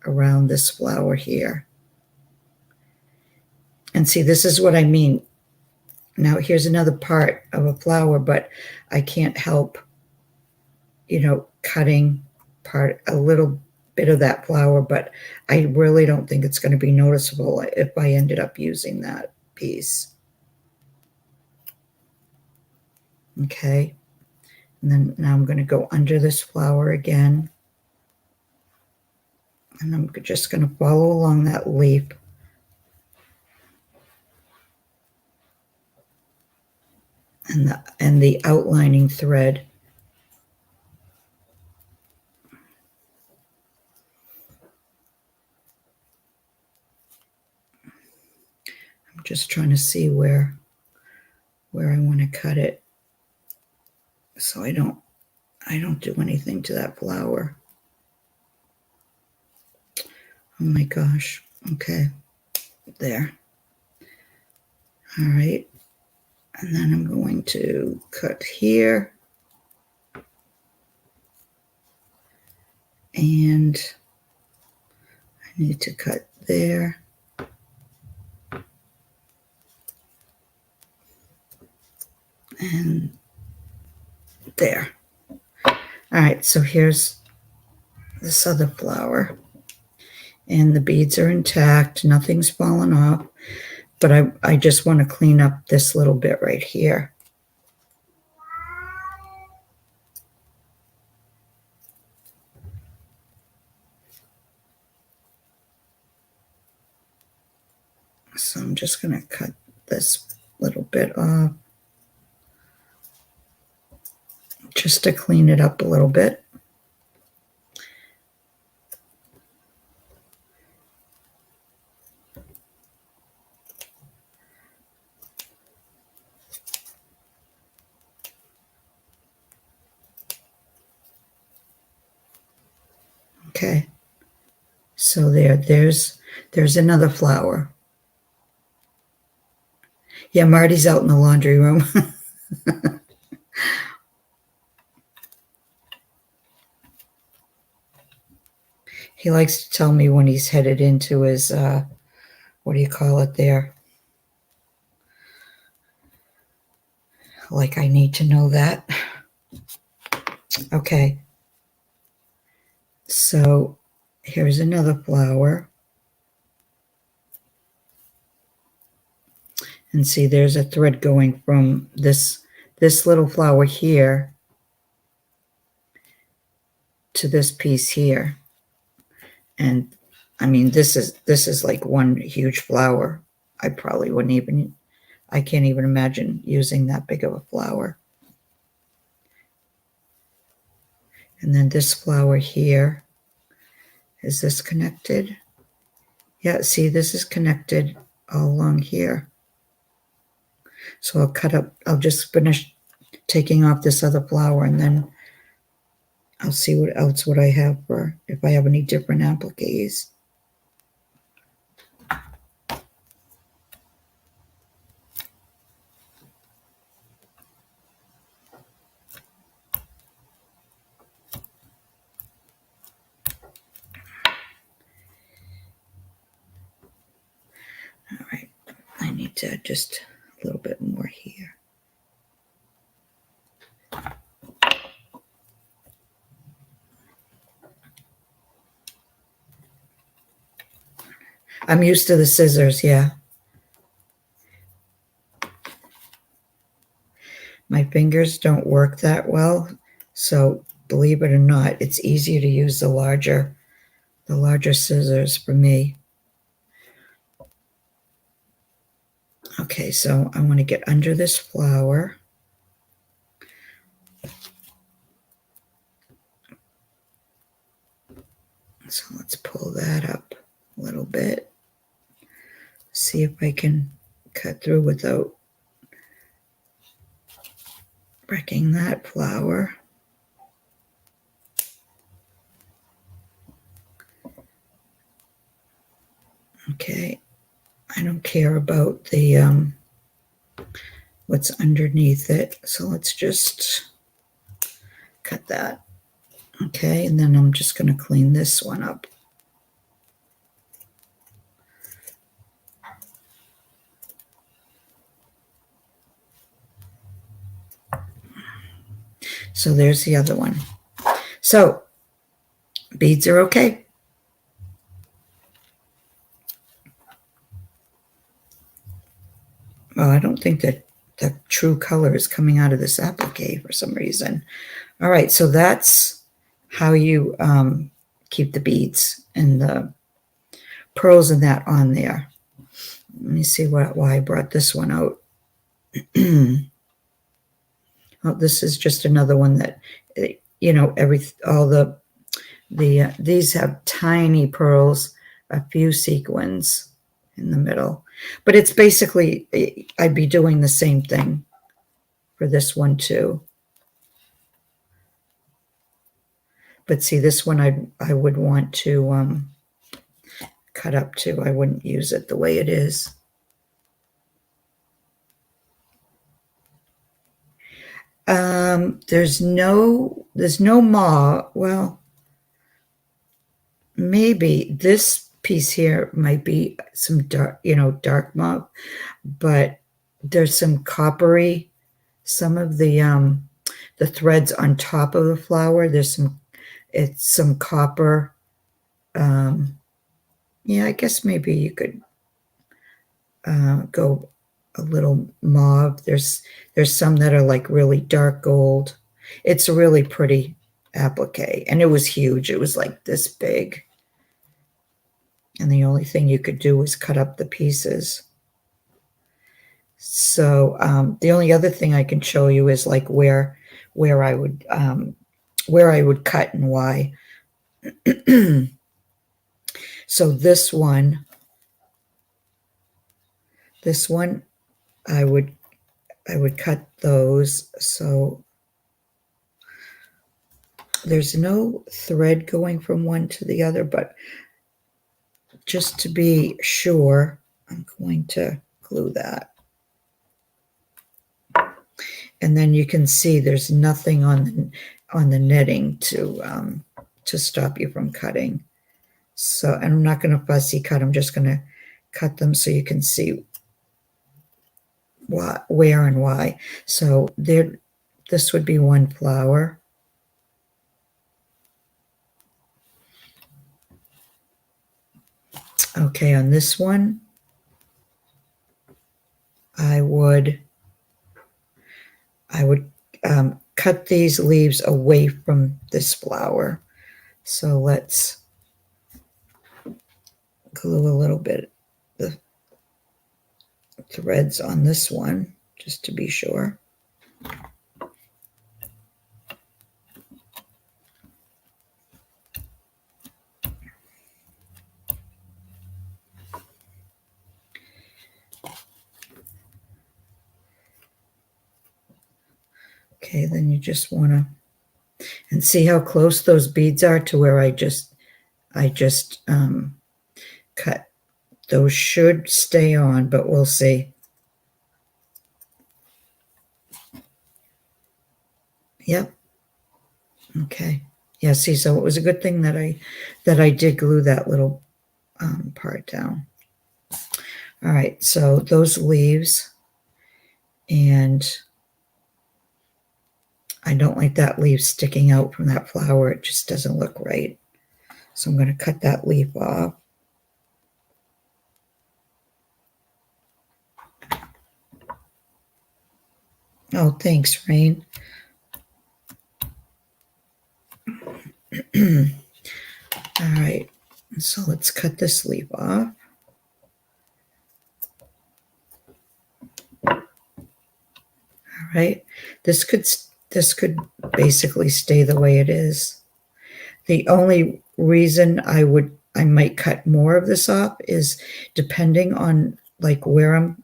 A: around this flower here. And see, this is what I mean. Now here's another part of a flower, but I can't help, cutting a little bit of that flower, but I really don't think it's going to be noticeable if I ended up using that piece. Okay. And then now I'm going to go under this flower again. And I'm just going to follow along that leaf. And the outlining thread. I'm just trying to see where I want to cut it, so I don't do anything to that flower. Oh my gosh. Okay. There. All right. And then I'm going to cut here. And I need to cut there. And there. All right, so here's this other flower. And the beads are intact, nothing's fallen off. But I just want to clean up this little bit right here. So I'm just going to cut this little bit off just to clean it up a little bit. Okay, so there's another flower. Yeah, Marty's out in the laundry room. He likes to tell me when he's headed into his, what do you call it there? Like I need to know that. Okay. So here's another flower. And see, there's a thread going from this little flower here to this piece here. And I mean, this is like one huge flower. I probably wouldn't even, I can't even imagine using that big of a flower. And then this flower here, is this connected? Yeah, see, this is connected all along here. So I'll just finish taking off this other flower, and then I'll see what else would I have for, if I have any different appliques. All right, I need to add just a little bit more here. I'm used to the scissors, yeah. My fingers don't work that well, so believe it or not, it's easier to use the larger scissors for me. Okay, so I want to get under this flower. So let's pull that up a little bit. See if I can cut through without wrecking that flower. Okay, I don't care about the what's underneath it, so let's just cut that. Okay, and then I'm just going to clean this one up. So there's the other one. So beads are okay. Well, I don't think that the true color is coming out of this applique for some reason. All right, so that's how you keep the beads and the pearls and that on there. Let me see why I brought this one out. Oh, this is just another one that, you know, these have tiny pearls, a few sequins in the middle, but it's basically, I'd be doing the same thing for this one too. But see, this one I would want to cut up to. I wouldn't use it the way it is. There's no mauve. Well, maybe this piece here might be some dark, dark mauve, but there's some coppery. Some of the threads on top of the flower. It's some copper. Yeah, I guess maybe you could go a little mauve. There's some that are like really dark gold. It's a really pretty applique, and it was huge. It was like this big, and the only thing you could do was cut up the pieces. So the only other thing I can show you is like where I would cut and why. So this one I would cut those. So there's no thread going from one to the other, but just to be sure, I'm going to glue that. And then you can see there's nothing on the netting to stop you from cutting. So, and I'm not going to fussy cut. I'm just going to cut them so you can see where and why. So this would be one flower. Okay, on this one, I would cut these leaves away from this flower. So let's glue a little bit the threads on this one, just to be sure. Okay, then you just want to, and see how close those beads are to where I just cut. Those should stay on, but we'll see. Yep. Okay. Yeah, see, so it was a good thing that I did glue that little part down. All right, so those leaves, and I don't like that leaf sticking out from that flower. It just doesn't look right. So I'm going to cut that leaf off. Oh, thanks, Rain. All right, so let's cut this leaf off. All right, this could basically stay the way it is. The only reason I might cut more of this off is depending on like where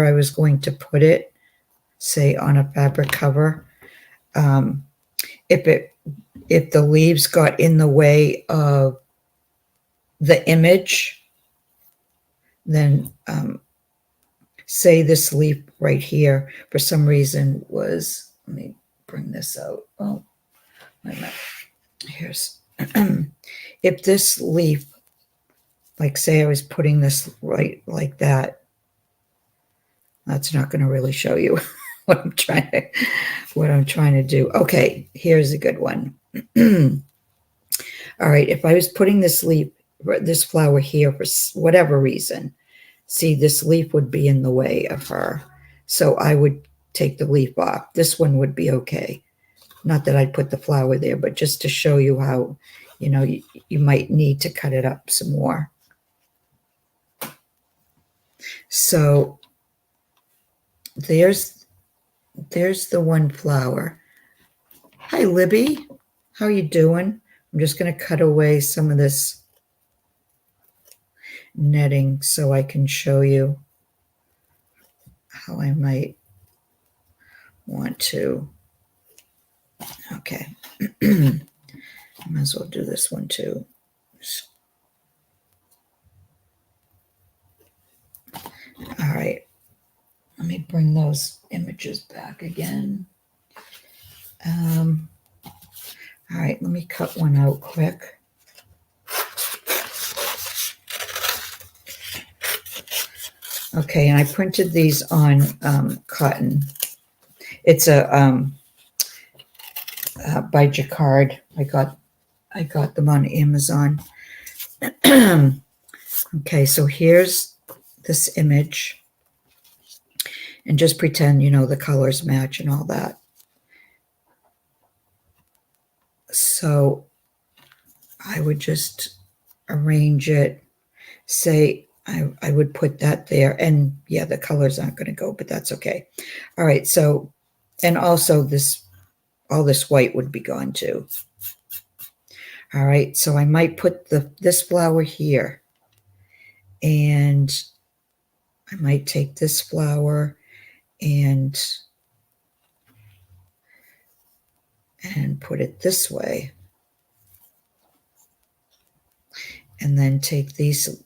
A: I was going to put it, say on a fabric cover. If the leaves got in the way of the image, then say this leaf right here for some reason was, let me bring this out. Oh, wait a minute. Here's, if this leaf, like say I was putting this right like that, that's not going to really show you what I'm trying to do. Okay, here's a good one. All right, if I was putting this leaf, this flower here for whatever reason, see, this leaf would be in the way of her. So I would take the leaf off. This one would be okay. Not that I'd put the flower there, but just to show you how, you might need to cut it up some more. So there's the one flower. Hi, Libby. How are you doing? I'm just going to cut away some of this netting so I can show you how I might want to. Okay. I might as well do this one too. All right. Let me bring those images back again. All right, let me cut one out quick. Okay, and I printed these on cotton. It's a by Jacquard. I got them on Amazon. Okay, so here's this image, and just pretend the colors match and all that. So I would just arrange it. Say I would put that there, and yeah, the colors aren't going to go, but that's okay. All right, so, and also all this white would be gone too. All right, so I might put this flower here, and I might take this flower and put it this way, and then take these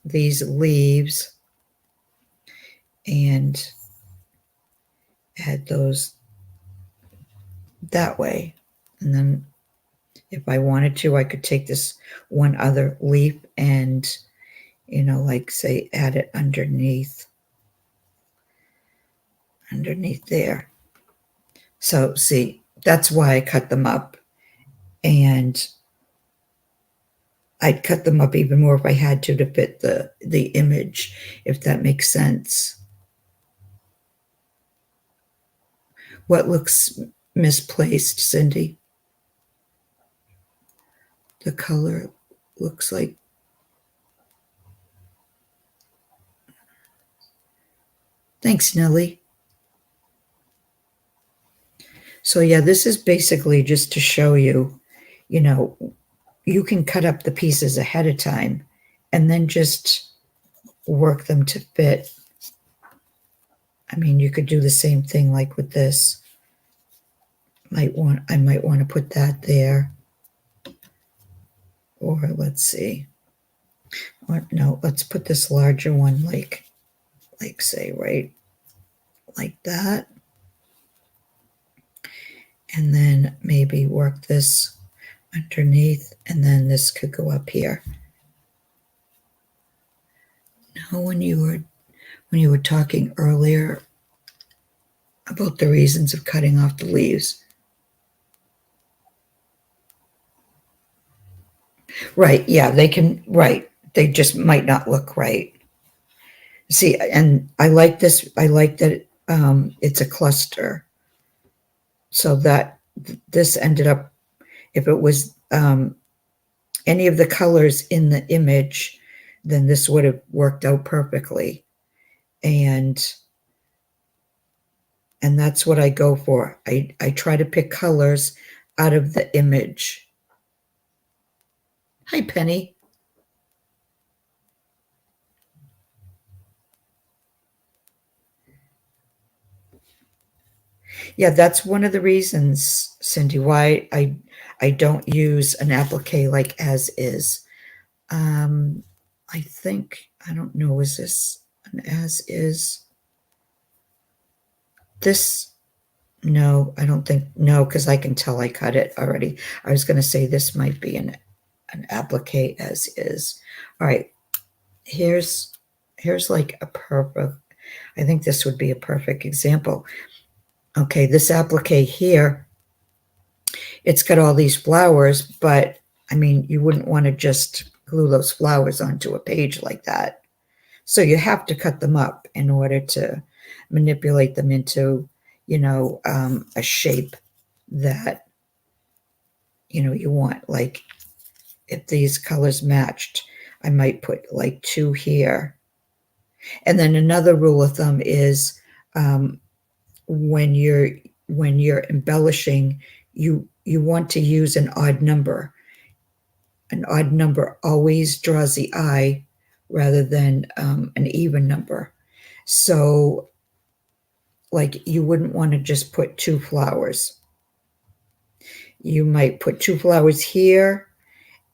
A: leaves and add those that way. And then if I wanted to, I could take this one other leaf and, like say, add it underneath there. So see, that's why I cut them up. And I'd cut them up even more if I had to fit the image, if that makes sense. What looks misplaced, Cindy? The color looks like. Thanks, Nellie. So yeah, this is basically just to show you, you can cut up the pieces ahead of time and then just work them to fit. I mean, you could do the same thing like with this. I might want to put that there. Or let's see. Or no, let's put this larger one like say right like that. And then maybe work this underneath, and then this could go up here. Now, when you were talking earlier about the reasons of cutting off the leaves. Right, yeah, they can, right. They just might not look right. See, and I like this, I like that it's a cluster. So that this ended up, if it was any of the colors in the image, then this would have worked out perfectly. And that's what I go for. I try to pick colors out of the image. Hi, Penny. Yeah, that's one of the reasons, Cindy, why I don't use an applique like as is. Um, I think, I don't know, is this an as is? This, no, I don't think, no, because I can tell I cut it already. I was going to say this might be an applique as is. All right, here's like a perfect, I think this would be a perfect example. Okay, this applique here, it's got all these flowers, but I mean, you wouldn't want to just glue those flowers onto a page like that. So you have to cut them up in order to manipulate them into, a shape that, you want. Like if these colors matched, I might put like 2 here. And then another rule of thumb is um, when you're embellishing, you want to use an odd number. An odd number always draws the eye rather than an even number. So, like, you wouldn't want to just put 2 flowers. You might put 2 flowers here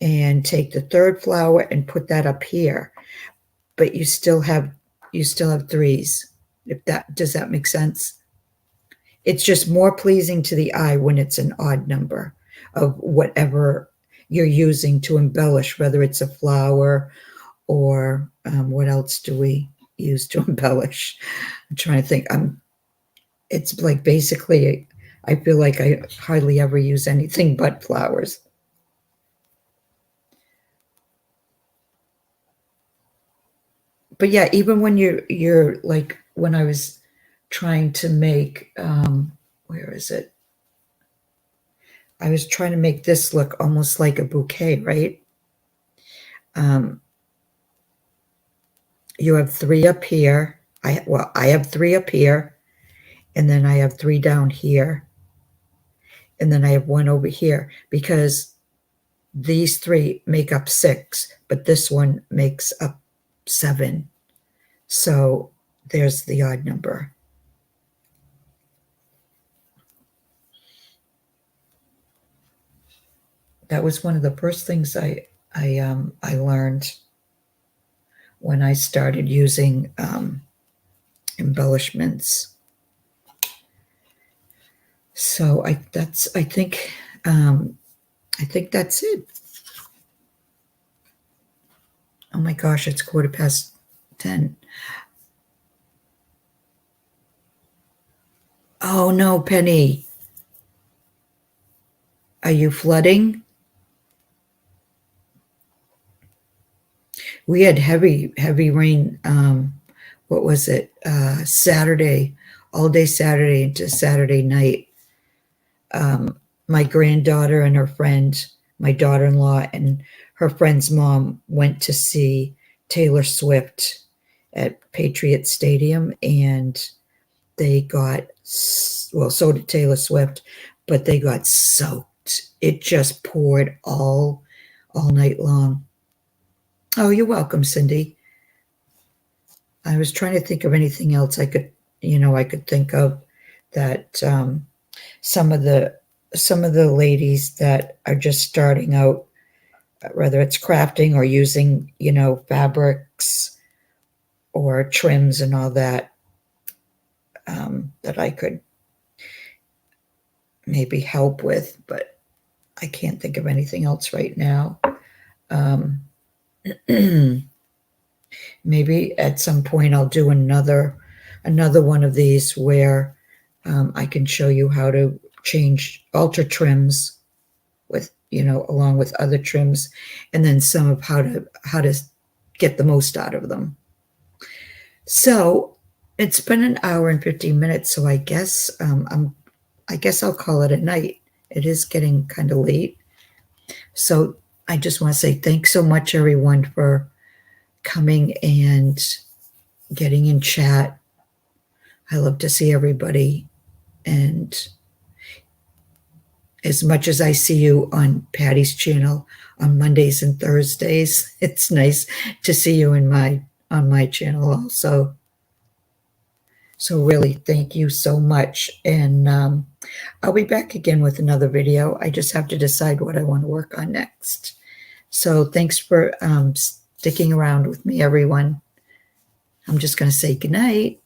A: and take the third flower and put that up here, but you still have threes. If that does that make sense? It's just more pleasing to the eye when it's an odd number of whatever you're using to embellish, whether it's a flower or what else do we use to embellish? I'm trying to think. It's like basically, I feel like I hardly ever use anything but flowers. But yeah, even when you're like when I was trying to make where is it? I was trying to make this look almost like a bouquet, right? Um, you have 3 up here. I have 3 up here, and then I have 3 down here, and then I have 1 over here because these 3 make up 6, but this one makes up 7. So there's the odd number. That was one of the first things I learned when I started using embellishments. So I think that's it. Oh my gosh, it's 10:15. Oh no, Penny. Are you flooding? We had heavy rain. What was it? Saturday, all day Saturday into Saturday night. My granddaughter and her friend, my daughter-in-law and her friend's mom went to see Taylor Swift at Patriot Stadium, and they got, well, so did Taylor Swift, but they got soaked. It just poured all night long. Oh, you're welcome, Cindy. I was trying to think of anything else I could think of that some of the ladies that are just starting out, whether it's crafting or using, fabrics or trims and all that, that I could maybe help with, but I can't think of anything else right now. Maybe at some point I'll do another one of these where I can show you how to alter trims with, along with other trims, and then some of how to get the most out of them. So it's been an hour and 15 minutes, so I guess I'll call it a night. It is getting kind of late. So I just want to say thanks so much, everyone, for coming and getting in chat. I love to see everybody, and as much as I see you on Patty's channel on Mondays and Thursdays, it's nice to see you on my channel also. So really, thank you so much. And I'll be back again with another video. I just have to decide what I want to work on next. So thanks for sticking around with me, everyone. I'm just going to say goodnight.